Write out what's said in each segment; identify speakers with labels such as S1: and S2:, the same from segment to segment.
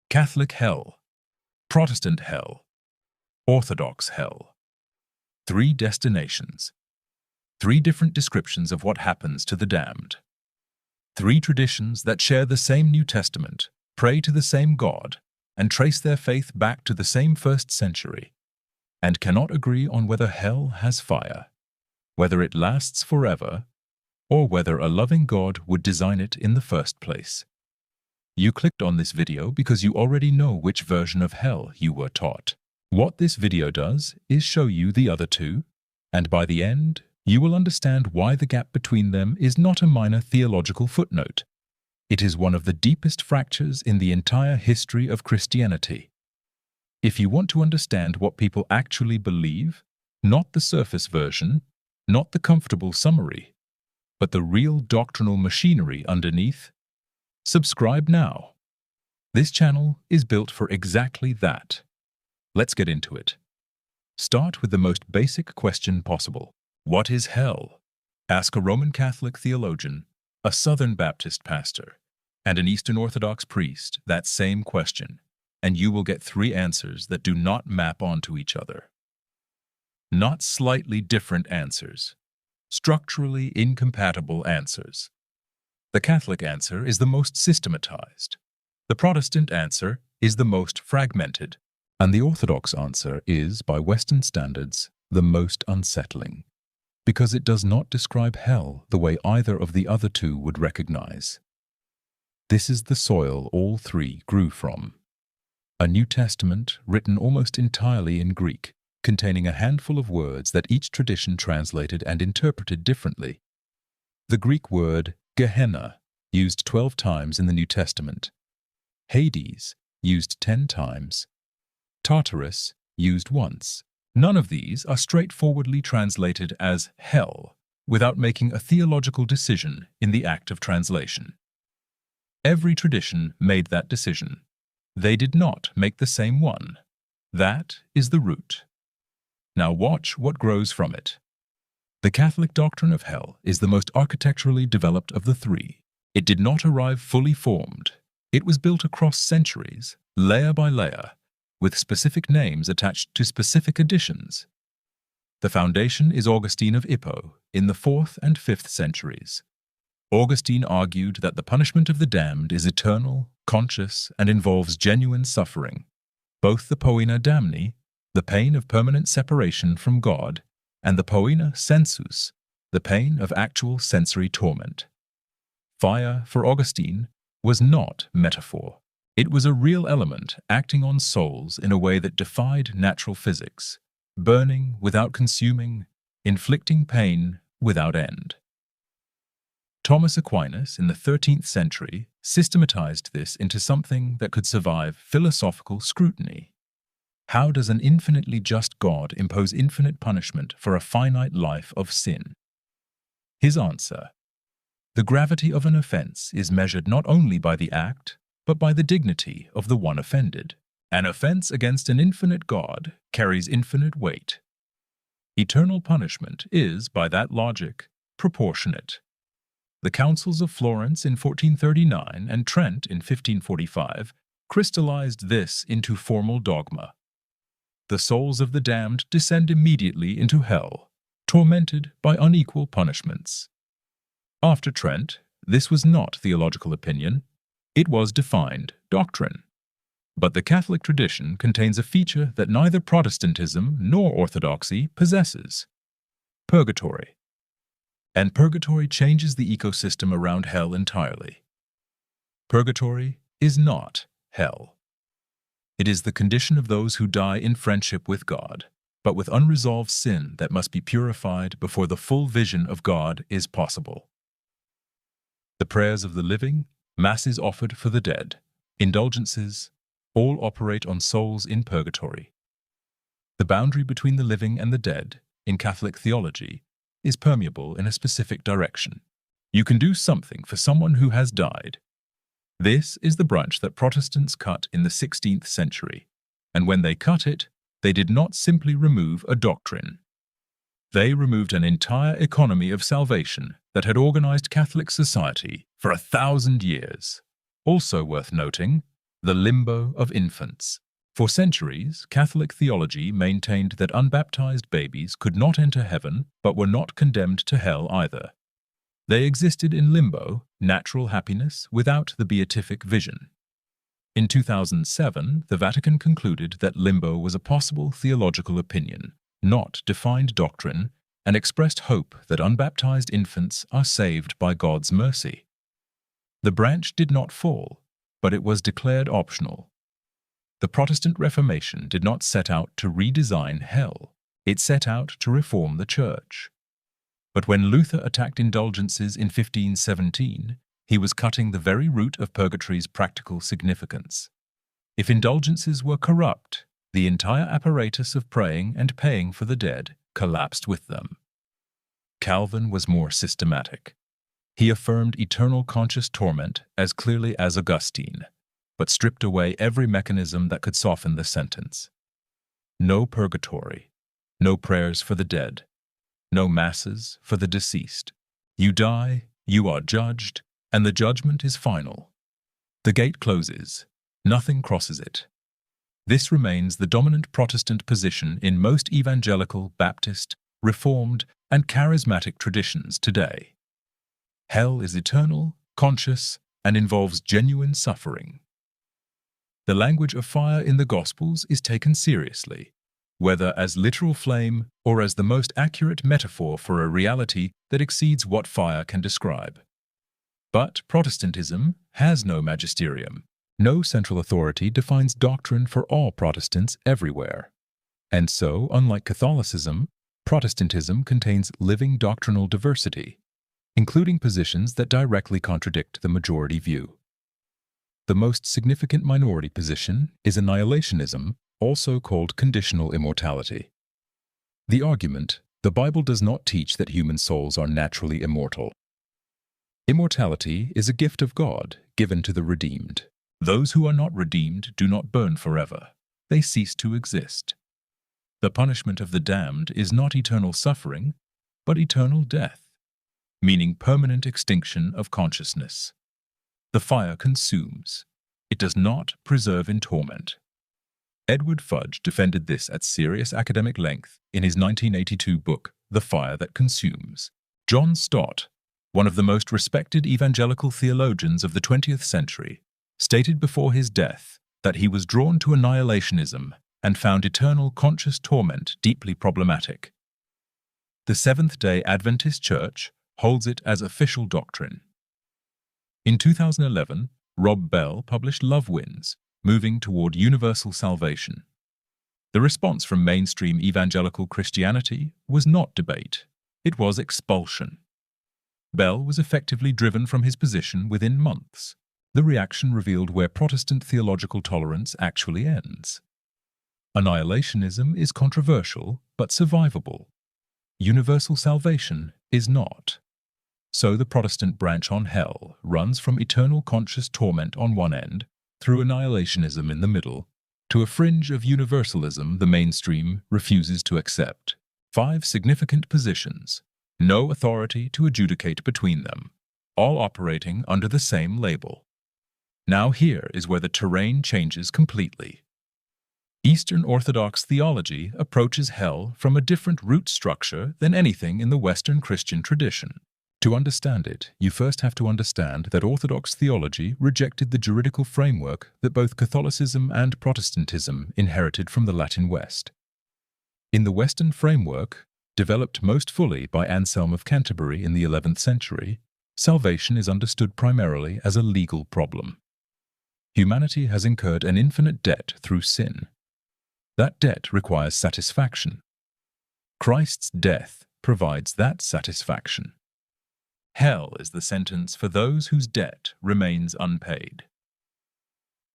S1: Catholic Hell, Protestant Hell, Orthodox Hell. 3 destinations. 3 different descriptions of what happens to the damned. 3 traditions that share the same New Testament, pray to the same God, and trace their faith back to the same 1st century, and cannot agree on whether hell has fire, whether it lasts forever, or whether a loving God would design it in the first place. You clicked on this video because you already know which version of hell you were taught. What this video does is show you the other 2, and by the end, you will understand why the gap between them is not a minor theological footnote. It is one of the deepest fractures in the entire history of Christianity. If you want to understand what people actually believe, not the surface version, not the comfortable summary, but the real doctrinal machinery underneath, subscribe now. This channel is built for exactly that. Let's get into it. Start with the most basic question possible. What is hell? Ask a Roman Catholic theologian, a Southern Baptist pastor, and an Eastern Orthodox priest that same question, and you will get 3 answers that do not map onto each other. Not slightly different answers, structurally incompatible answers. The Catholic answer is the most systematized. The Protestant answer is the most fragmented. And the Orthodox answer is, by Western standards, the most unsettling, because it does not describe hell the way either of the other 2 would recognize. This is the soil all 3 grew from. A New Testament written almost entirely in Greek, containing a handful of words that each tradition translated and interpreted differently. The Greek word Gehenna, used 12 times in the New Testament. Hades, used 10 times. Tartarus, used once. None of these are straightforwardly translated as hell without making a theological decision in the act of translation. Every tradition made that decision. They did not make the same one. That is the root. Now watch what grows from it. The Catholic doctrine of hell is the most architecturally developed of the 3. It did not arrive fully formed. It was built across centuries, layer by layer, with specific names attached to specific editions. The foundation is Augustine of Hippo in the 4th and 5th centuries. Augustine argued that the punishment of the damned is eternal, conscious, and involves genuine suffering, both the poena damni, the pain of permanent separation from God, and the poena sensus, the pain of actual sensory torment. Fire, for Augustine, was not metaphor. It was a real element acting on souls in a way that defied natural physics, burning without consuming, inflicting pain without end. Thomas Aquinas in the 13th century systematized this into something that could survive philosophical scrutiny. How does an infinitely just God impose infinite punishment for a finite life of sin? His answer: the gravity of an offense is measured not only by the act, but by the dignity of the one offended. An offense against an infinite God carries infinite weight. Eternal punishment is, by that logic, proportionate. The councils of Florence in 1439 and Trent in 1545 crystallized this into formal dogma. The souls of the damned descend immediately into hell, tormented by unequal punishments. After Trent, this was not theological opinion. It was defined doctrine. But the Catholic tradition contains a feature that neither Protestantism nor Orthodoxy possesses: purgatory. And purgatory changes the ecosystem around hell entirely. Purgatory is not hell. It is the condition of those who die in friendship with God, but with unresolved sin that must be purified before the full vision of God is possible. The prayers of the living, masses offered for the dead, indulgences, all operate on souls in purgatory. The boundary between the living and the dead, in Catholic theology, is permeable in a specific direction. You can do something for someone who has died. This is the branch that Protestants cut in the 16th century, and when they cut it, they did not simply remove a doctrine. They removed an entire economy of salvation that had organized Catholic society for 1,000 years. Also worth noting, The Limbo of Infants. For centuries, Catholic theology maintained that unbaptized babies could not enter heaven, but were not condemned to hell either. They existed in limbo, natural happiness, without the beatific vision. In 2007, the Vatican concluded that limbo was a possible theological opinion, not defined doctrine, and expressed hope that unbaptized infants are saved by God's mercy. The branch did not fall, but it was declared optional. The Protestant Reformation did not set out to redesign hell. It set out to reform the Church. But when Luther attacked indulgences in 1517, he was cutting the very root of purgatory's practical significance. If indulgences were corrupt, the entire apparatus of praying and paying for the dead collapsed with them. Calvin was more systematic. He affirmed eternal conscious torment as clearly as Augustine, but stripped away every mechanism that could soften the sentence. No purgatory, no prayers for the dead, no masses for the deceased. You die, you are judged, and the judgment is final. The gate closes, nothing crosses it. This remains the dominant Protestant position in most evangelical, Baptist, Reformed, and charismatic traditions today. Hell is eternal, conscious, and involves genuine suffering. The language of fire in the Gospels is taken seriously, whether as literal flame or as the most accurate metaphor for a reality that exceeds what fire can describe. But Protestantism has no magisterium. No central authority defines doctrine for all Protestants everywhere. And so, unlike Catholicism, Protestantism contains living doctrinal diversity, including positions that directly contradict the majority view. The most significant minority position is annihilationism, also called conditional immortality. The argument, the Bible does not teach that human souls are naturally immortal. Immortality is a gift of God given to the redeemed. Those who are not redeemed do not burn forever. They cease to exist. The punishment of the damned is not eternal suffering, but eternal death, meaning permanent extinction of consciousness. The fire consumes. It does not preserve in torment. Edward Fudge defended this at serious academic length in his 1982 book, The Fire That Consumes. John Stott, one of the most respected evangelical theologians of the 20th century, stated before his death that he was drawn to annihilationism and found eternal conscious torment deeply problematic. The Seventh-day Adventist Church holds it as official doctrine. In 2011, Rob Bell published Love Wins, Moving Toward Universal Salvation. The response from mainstream evangelical Christianity was not debate, it was expulsion. Bell was effectively driven from his position within months. The reaction revealed where Protestant theological tolerance actually ends. Annihilationism is controversial, but survivable. Universal salvation is not. So the Protestant branch on hell runs from eternal conscious torment on one end, through annihilationism in the middle, to a fringe of universalism the mainstream refuses to accept. 5 significant positions, no authority to adjudicate between them, all operating under the same label. Now here is where the terrain changes completely. Eastern Orthodox theology approaches hell from a different root structure than anything in the Western Christian tradition. To understand it, you first have to understand that Orthodox theology rejected the juridical framework that both Catholicism and Protestantism inherited from the Latin West. In the Western framework, developed most fully by Anselm of Canterbury in the 11th century, salvation is understood primarily as a legal problem. Humanity has incurred an infinite debt through sin. That debt requires satisfaction. Christ's death provides that satisfaction. Hell is the sentence for those whose debt remains unpaid.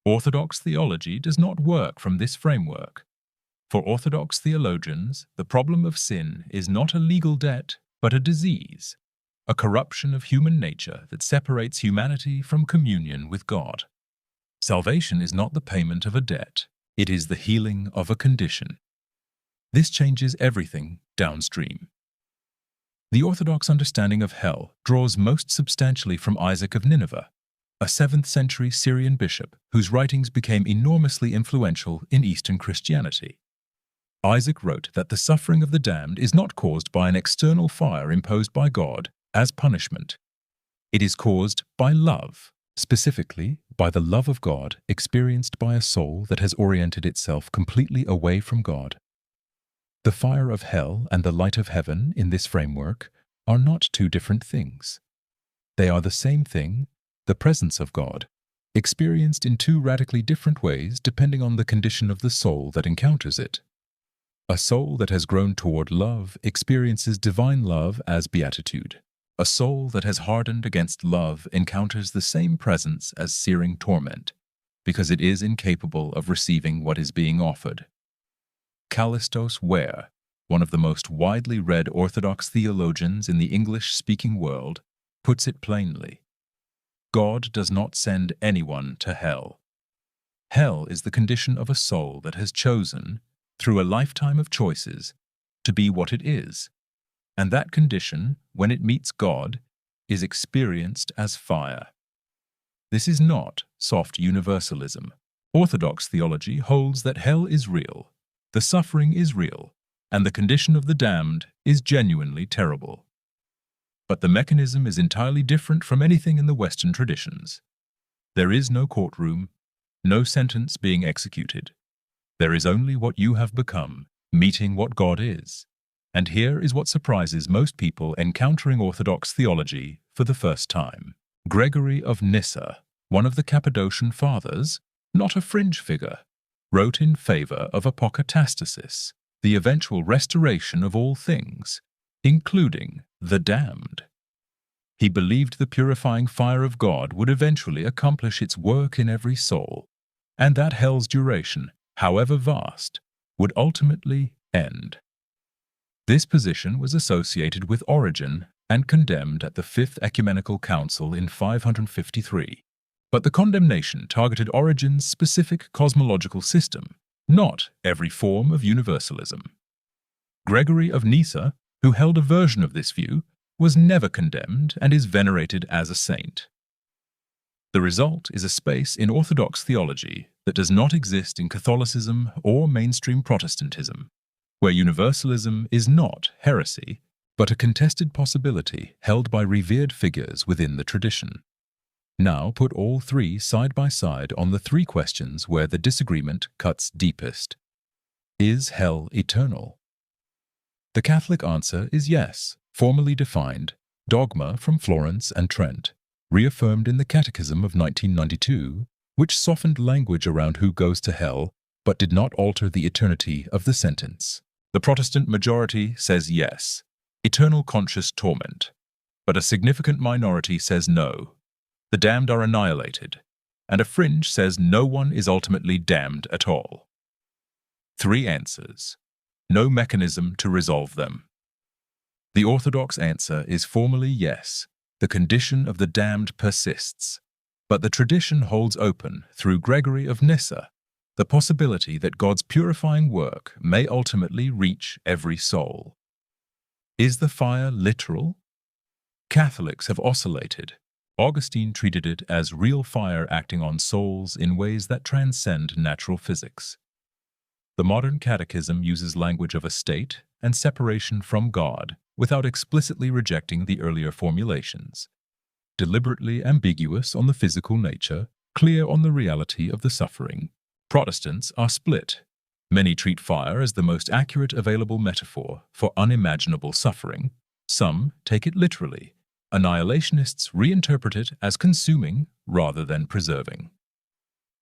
S1: Orthodox theology does not work from this framework. For Orthodox theologians, the problem of sin is not a legal debt, but a disease, a corruption of human nature that separates humanity from communion with God. Salvation is not the payment of a debt, it is the healing of a condition. This changes everything downstream. The Orthodox understanding of hell draws most substantially from Isaac of Nineveh, a 7th century Syrian bishop whose writings became enormously influential in Eastern Christianity. Isaac wrote that the suffering of the damned is not caused by an external fire imposed by God as punishment. It is caused by love, specifically by the love of God experienced by a soul that has oriented itself completely away from God. The fire of hell and the light of heaven in this framework are not two different things. They are the same thing, the presence of God, experienced in two radically different ways depending on the condition of the soul that encounters it. A soul that has grown toward love experiences divine love as beatitude. A soul that has hardened against love encounters the same presence as searing torment, because it is incapable of receiving what is being offered. Kallistos Ware, one of the most widely read Orthodox theologians in the English-speaking world, puts it plainly. God does not send anyone to hell. Hell is the condition of a soul that has chosen, through a lifetime of choices, to be what it is, and that condition, when it meets God, is experienced as fire. This is not soft universalism. Orthodox theology holds that hell is real, the suffering is real, and the condition of the damned is genuinely terrible. But the mechanism is entirely different from anything in the Western traditions. There is no courtroom, no sentence being executed. There is only what you have become, meeting what God is. And here is what surprises most people encountering Orthodox theology for the first time. Gregory of Nyssa, one of the Cappadocian Fathers, not a fringe figure, wrote in favor of apokatastasis, the eventual restoration of all things, including the damned. He believed the purifying fire of God would eventually accomplish its work in every soul, and that hell's duration, however vast, would ultimately end. This position was associated with Origen and condemned at the Fifth Ecumenical Council in 553. But the condemnation targeted Origen's specific cosmological system, not every form of universalism. Gregory of Nyssa, who held a version of this view, was never condemned and is venerated as a saint. The result is a space in Orthodox theology that does not exist in Catholicism or mainstream Protestantism, where universalism is not heresy, but a contested possibility held by revered figures within the tradition. Now put all three side by side on the three questions where the disagreement cuts deepest. Is hell eternal? The Catholic answer is yes, formally defined, dogma from Florence and Trent, reaffirmed in the Catechism of 1992, which softened language around who goes to hell, but did not alter the eternity of the sentence. The Protestant majority says yes, eternal conscious torment, but a significant minority says no, the damned are annihilated, and a fringe says no one is ultimately damned at all. Three answers, no mechanism to resolve them. The Orthodox answer is formally yes, the condition of the damned persists, but the tradition holds open, through Gregory of Nyssa, the possibility that God's purifying work may ultimately reach every soul. Is the fire literal? Catholics have oscillated. Augustine treated it as real fire acting on souls in ways that transcend natural physics. The modern catechism uses language of a state and separation from God without explicitly rejecting the earlier formulations. Deliberately ambiguous on the physical nature, clear on the reality of the suffering. Protestants are split. Many treat fire as the most accurate available metaphor for unimaginable suffering. Some take it literally. Annihilationists reinterpret it as consuming rather than preserving.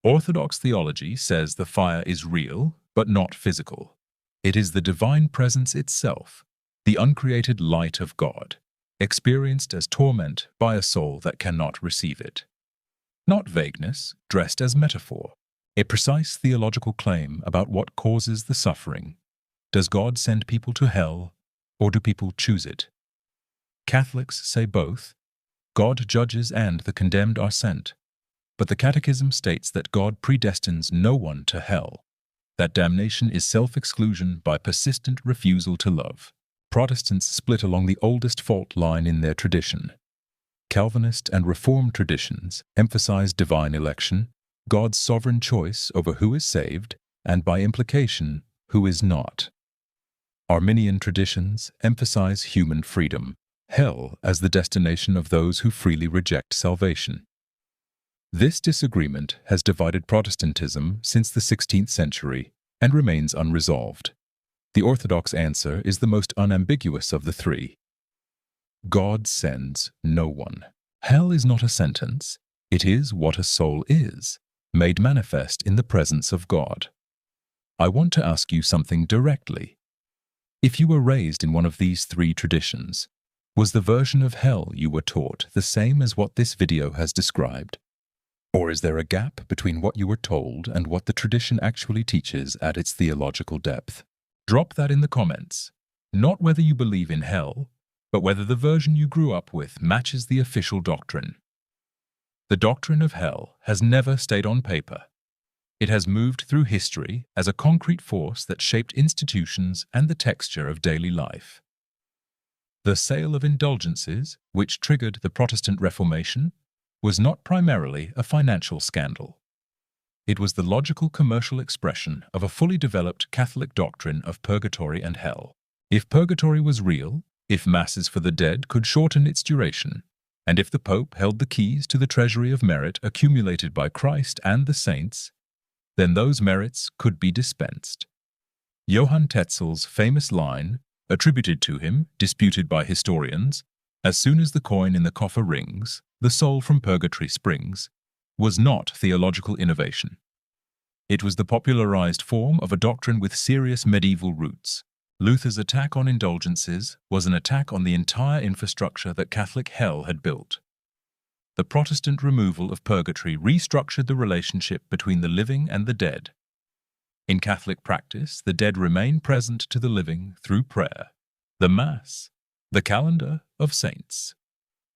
S1: Orthodox theology says the fire is real, but not physical. It is the divine presence itself, the uncreated light of God, experienced as torment by a soul that cannot receive it. Not vagueness, dressed as metaphor. A precise theological claim about what causes the suffering. Does God send people to hell, or do people choose it? Catholics say both. God judges and the condemned are sent. But the Catechism states that God predestines no one to hell, that damnation is self-exclusion by persistent refusal to love. Protestants split along the oldest fault line in their tradition. Calvinist and Reformed traditions emphasize divine election, God's sovereign choice over who is saved, and by implication, who is not. Arminian traditions emphasize human freedom, hell as the destination of those who freely reject salvation. This disagreement has divided Protestantism since the 16th century and remains unresolved. The Orthodox answer is the most unambiguous of the three. God sends no one. Hell is not a sentence. It is what a soul is, made manifest in the presence of God. I want to ask you something directly. If you were raised in one of these three traditions, was the version of hell you were taught the same as what this video has described? Or is there a gap between what you were told and what the tradition actually teaches at its theological depth? Drop that in the comments. Not whether you believe in hell, but whether the version you grew up with matches the official doctrine. The doctrine of hell has never stayed on paper. It has moved through history as a concrete force that shaped institutions and the texture of daily life. The sale of indulgences, which triggered the Protestant Reformation, was not primarily a financial scandal. It was the logical commercial expression of a fully developed Catholic doctrine of purgatory and hell. If purgatory was real, if masses for the dead could shorten its duration, and if the Pope held the keys to the treasury of merit accumulated by Christ and the saints, then those merits could be dispensed. Johann Tetzel's famous line, attributed to him, disputed by historians, "As soon as the coin in the coffer rings, the soul from purgatory springs," was not theological innovation. It was the popularized form of a doctrine with serious medieval roots. Luther's attack on indulgences was an attack on the entire infrastructure that Catholic hell had built. The Protestant removal of purgatory restructured the relationship between the living and the dead. In Catholic practice, the dead remain present to the living through prayer, the Mass, the calendar of saints.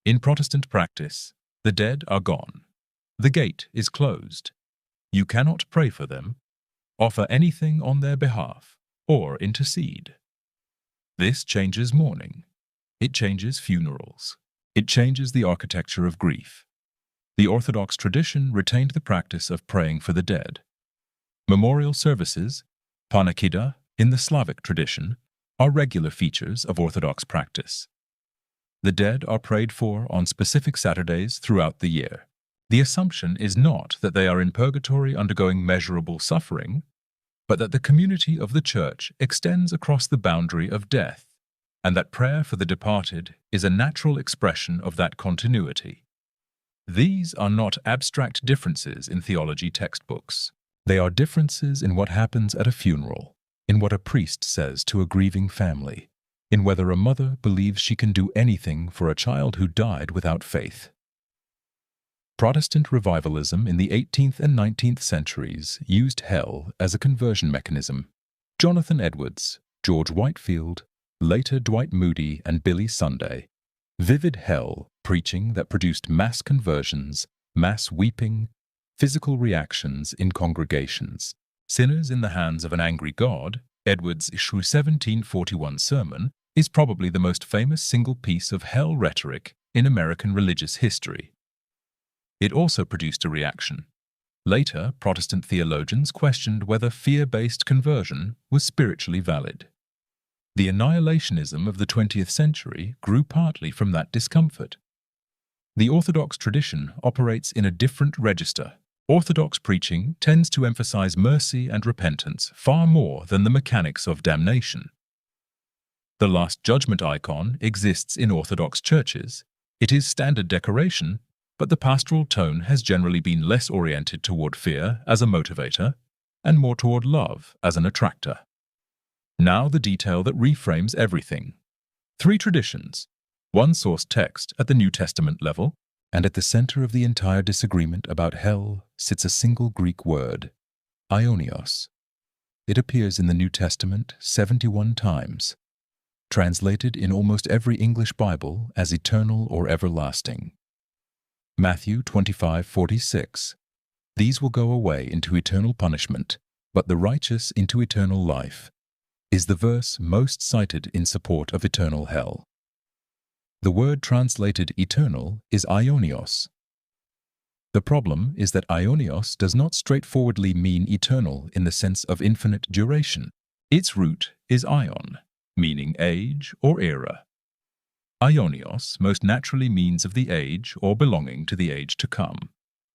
S1: In Protestant practice, the dead are gone. The gate is closed. You cannot pray for them, offer anything on their behalf, or intercede. This changes mourning. It changes funerals. It changes the architecture of grief. The Orthodox tradition retained the practice of praying for the dead. Memorial services, panachida, in the Slavic tradition, are regular features of Orthodox practice. The dead are prayed for on specific Saturdays throughout the year. The assumption is not that they are in purgatory undergoing measurable suffering, but that the community of the Church extends across the boundary of death, and that prayer for the departed is a natural expression of that continuity. These are not abstract differences in theology textbooks. They are differences in what happens at a funeral, in what a priest says to a grieving family, in whether a mother believes she can do anything for a child who died without faith. Protestant revivalism in the 18th and 19th centuries used hell as a conversion mechanism. Jonathan Edwards, George Whitefield, later Dwight Moody and Billy Sunday. Vivid hell preaching that produced mass conversions, mass weeping, physical reactions in congregations. Sinners in the Hands of an Angry God, Edwards' 1741 sermon, is probably the most famous single piece of hell rhetoric in American religious history. It also produced a reaction. Later, Protestant theologians questioned whether fear-based conversion was spiritually valid. The annihilationism of the 20th century grew partly from that discomfort. The Orthodox tradition operates in a different register. Orthodox preaching tends to emphasize mercy and repentance far more than the mechanics of damnation. The Last Judgment icon exists in Orthodox churches. It is standard decoration, but the pastoral tone has generally been less oriented toward fear as a motivator and more toward love as an attractor. Now the detail that reframes everything. 3 traditions, 1 source text at the New Testament level, and at the center of the entire disagreement about hell sits a single Greek word, Aionios. It appears in the New Testament 71 times, translated in almost every English Bible as eternal or everlasting. Matthew 25:46. These will go away into eternal punishment, but the righteous into eternal life, is the verse most cited in support of eternal hell. The word translated eternal is Aionios. The problem is that Aionios does not straightforwardly mean eternal in the sense of infinite duration. Its root is aion, meaning age or era. Aionios most naturally means of the age or belonging to the age to come,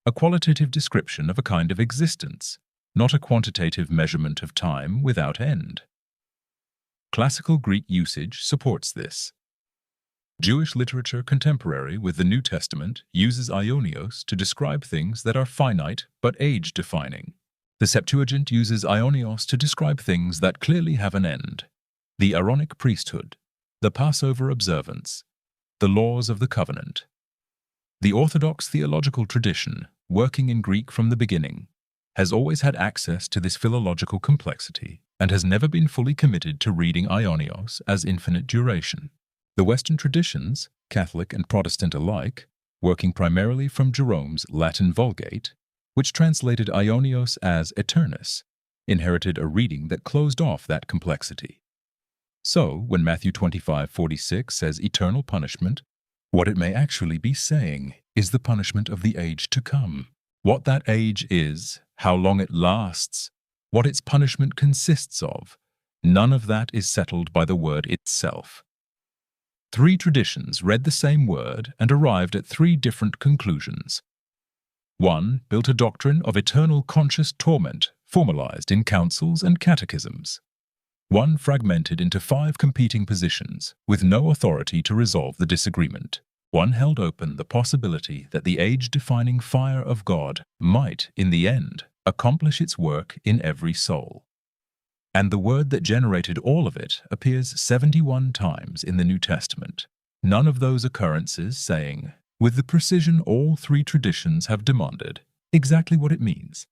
S1: a qualitative description of a kind of existence, not a quantitative measurement of time without end. Classical Greek usage supports this. Jewish literature contemporary with the New Testament uses Aionios to describe things that are finite but age-defining. The Septuagint uses Aionios to describe things that clearly have an end. The Aaronic priesthood, the Passover observance, the laws of the covenant. The Orthodox theological tradition, working in Greek from the beginning, has always had access to this philological complexity and has never been fully committed to reading Aionios as infinite duration. The Western traditions, Catholic and Protestant alike, working primarily from Jerome's Latin Vulgate, which translated Aionios as eternus, inherited a reading that closed off that complexity. So, when Matthew 25:46 says eternal punishment, what it may actually be saying is the punishment of the age to come. What that age is, how long it lasts, what its punishment consists of, none of that is settled by the word itself. Three traditions read the same word and arrived at three different conclusions. One built a doctrine of eternal conscious torment, formalized in councils and catechisms. One fragmented into 5 competing positions, with no authority to resolve the disagreement. One held open the possibility that the age-defining fire of God might, in the end, accomplish its work in every soul. And the word that generated all of it appears 71 times in the New Testament. None of those occurrences saying, with the precision all three traditions have demanded, exactly what it means.